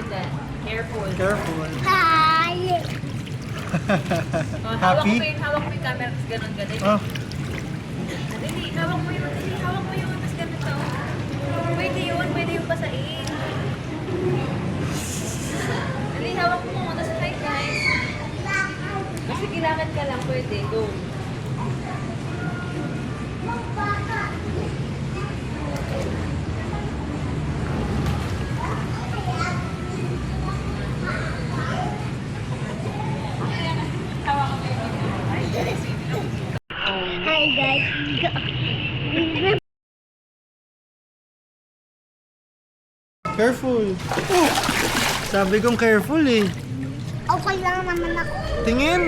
with that. Careful. Careful. Hi! Oh, Happy? hawak mo yung camera, tapos ganun. Oh. Dali, hawak mo yun, tapos ganito. Pwede yun pasain. Dali, hawak mo, tapos hi guys. Kasi kilakad ka lang, pwede, go. Hi guys! Careful. Oh, sabi kong careful eh. Okay lang naman ako. Tingin.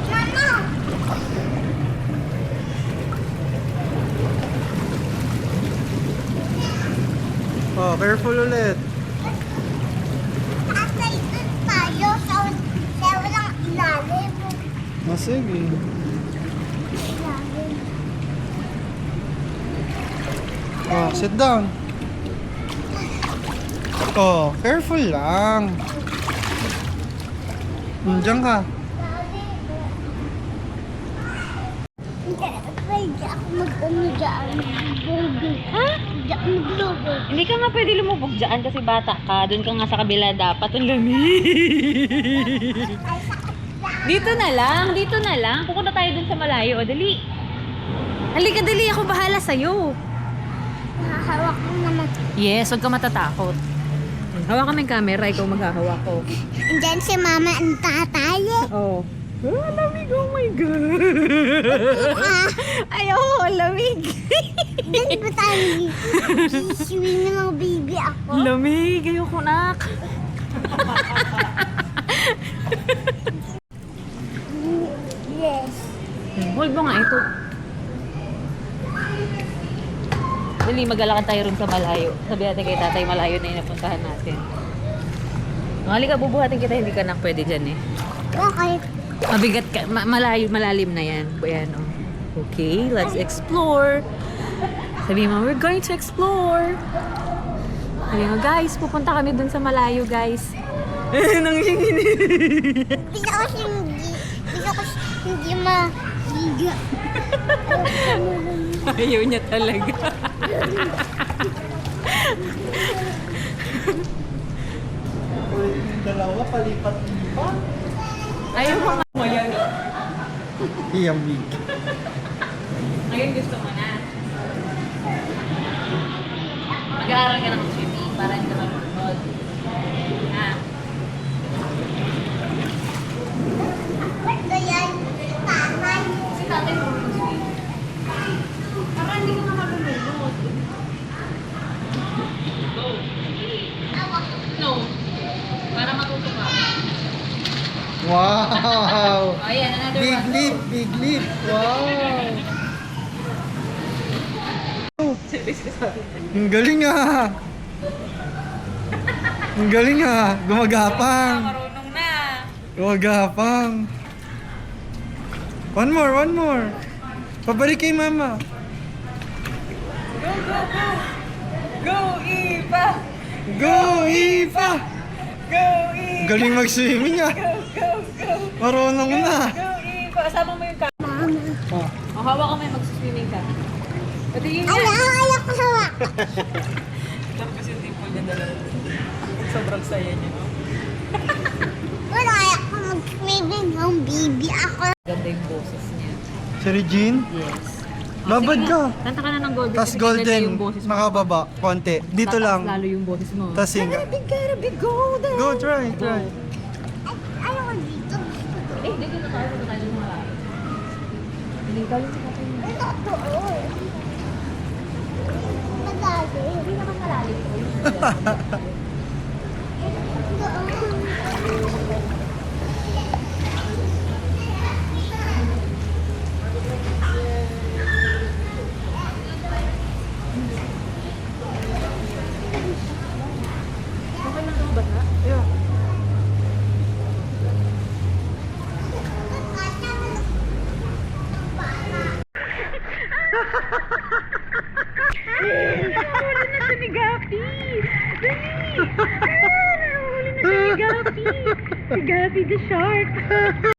Mama! Oh, careful ulit. Tatay, doon tayo sa walang ilalim. Oh, sige. Ilalim. Oh, sit down. Oh, careful lang. Diyan ka. Pwede ako mag-ano dyan. Ha? Hindi ako mag-logo. Hindi ka nga pwede lumubog dyan kasi bata ka. Doon ka nga sa kabila dapat. Ang lamig. Dito na lang. Pupunta tayo dun sa malayo. O, dali. Halika, dali. Ako bahala sa'yo. Nakahawak ko naman. Yes, huwag ka matatakot. Hawak kami yung camera. Ikaw maghahawak ko. Andyan si mama ang tatay. Oh. Ah, lamig. Oh my God. Ay, oh, lamig. Diyan ba tayo? Siswimming ng mga baby ako. Lamig. Ayoko, nak. Yes. Hold mo nga ito. Dali, mag-alakad tayo rin sa malayo. Sabi natin kay tatay, malayo na yung napuntahan natin. Halika, bubuhatin kita. Hindi ka na pwede dyan eh. Bakit? Mabigat ka. Malalim na yan. Ayan, oh. Okay, let's explore. Sabi mo, we're going to explore. Sabi mo, guys, pupunta kami dun sa malayo, guys. Bisa ko hindi maliga. Ayaw niya talaga. Yung dalawa, palipat-lipat. Ayaw mo nga. Ngayon. Iyamig. Ngayon gusto mo na. Mag-aaral ka ng swimming para hindi ka malulunod. Ha? Ito yan, tatay. Si tatay mo mag-swim. Para hindi ka na malulunod. Go. No. Para matuto ka. Wow! Ayan, another Big one. leap, big leap. Wow! Ang galing ah! Ang galing ah! Gumagapang! Marunong na. Gumagapang! One more! Pabalik kay mama! Go, go, go! Go, Eva! Go, Eva! Go, Eva! Galing mag-swimming ah! Go, go, go! Marunong na! Go, Eva! Kasama mo yung camera. Oh. O, hawak ka may mag-swimming ka. Pati yun Ay, yan. ayaw ko hawak. Tapos yung dimple niya dalawa. Sobrang saya niya. Wala, ayaw ko mag-swimming ng baby ako. Ganda yung boses niya. Si Regine? Yes. Babad Sige ka! na. Kanta ka na ng golden. Tas kasi ganda golden, yung boses mo. nakababa, konti. Dito Tataas lang. lalo yung boses mo. Tas sing. Gotta be golden. Go, try. Ayaw ko dito. Eh, dito na tayo. Dito tayo mga. Hindi ka lang sa kapatid mo. Ito doon. Madali. Hindi naman malalim ko. Doon. Okay lang ito ba na? Yeah. Gapi! Si Gapi the shark!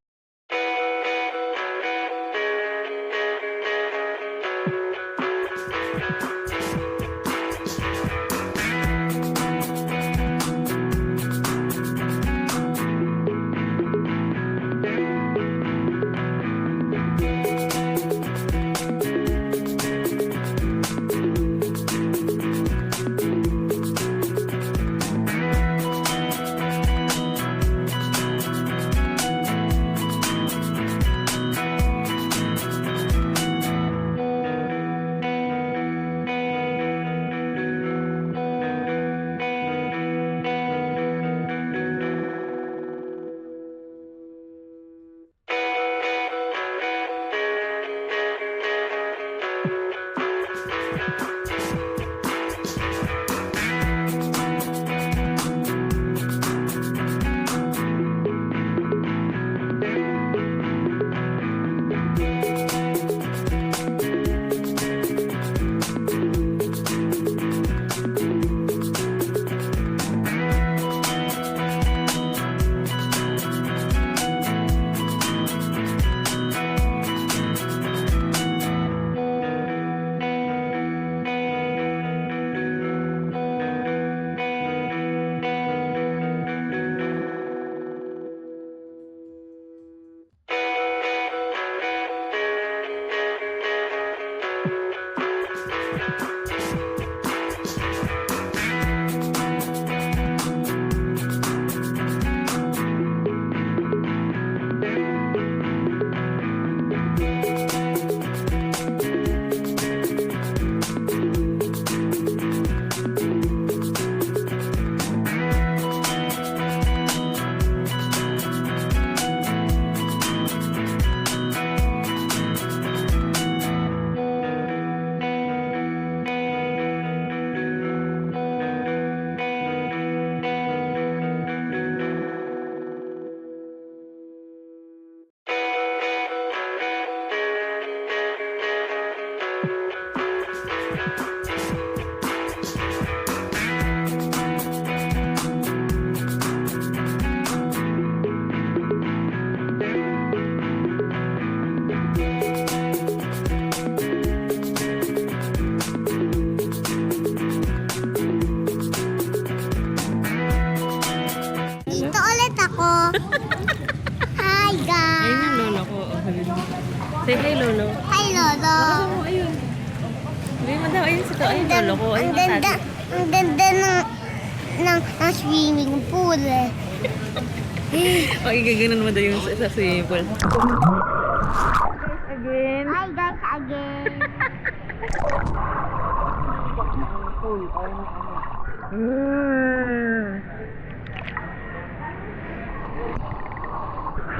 Dito ulit ako. Hi, guys. Ayun yung lolo ko. Say hi, lolo. Hi, Lolo. Oh, ayun. Sabi mo daw, ayun si to. Ayun, lolo ko. Ayun, Ang ganda ng swimming pool eh. O, igaganon mo daw yung sa swimming pool. Again. Hi, guys, again.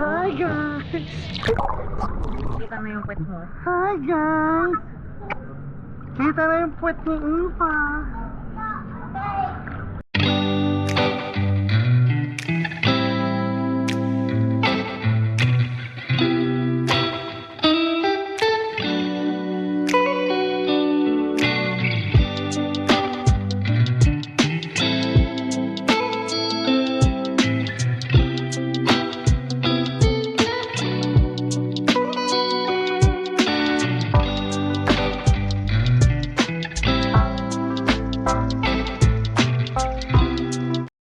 Hi, guys. Kita mo yung pet mo. Hi guys! Kita na yung puwet ni Upa.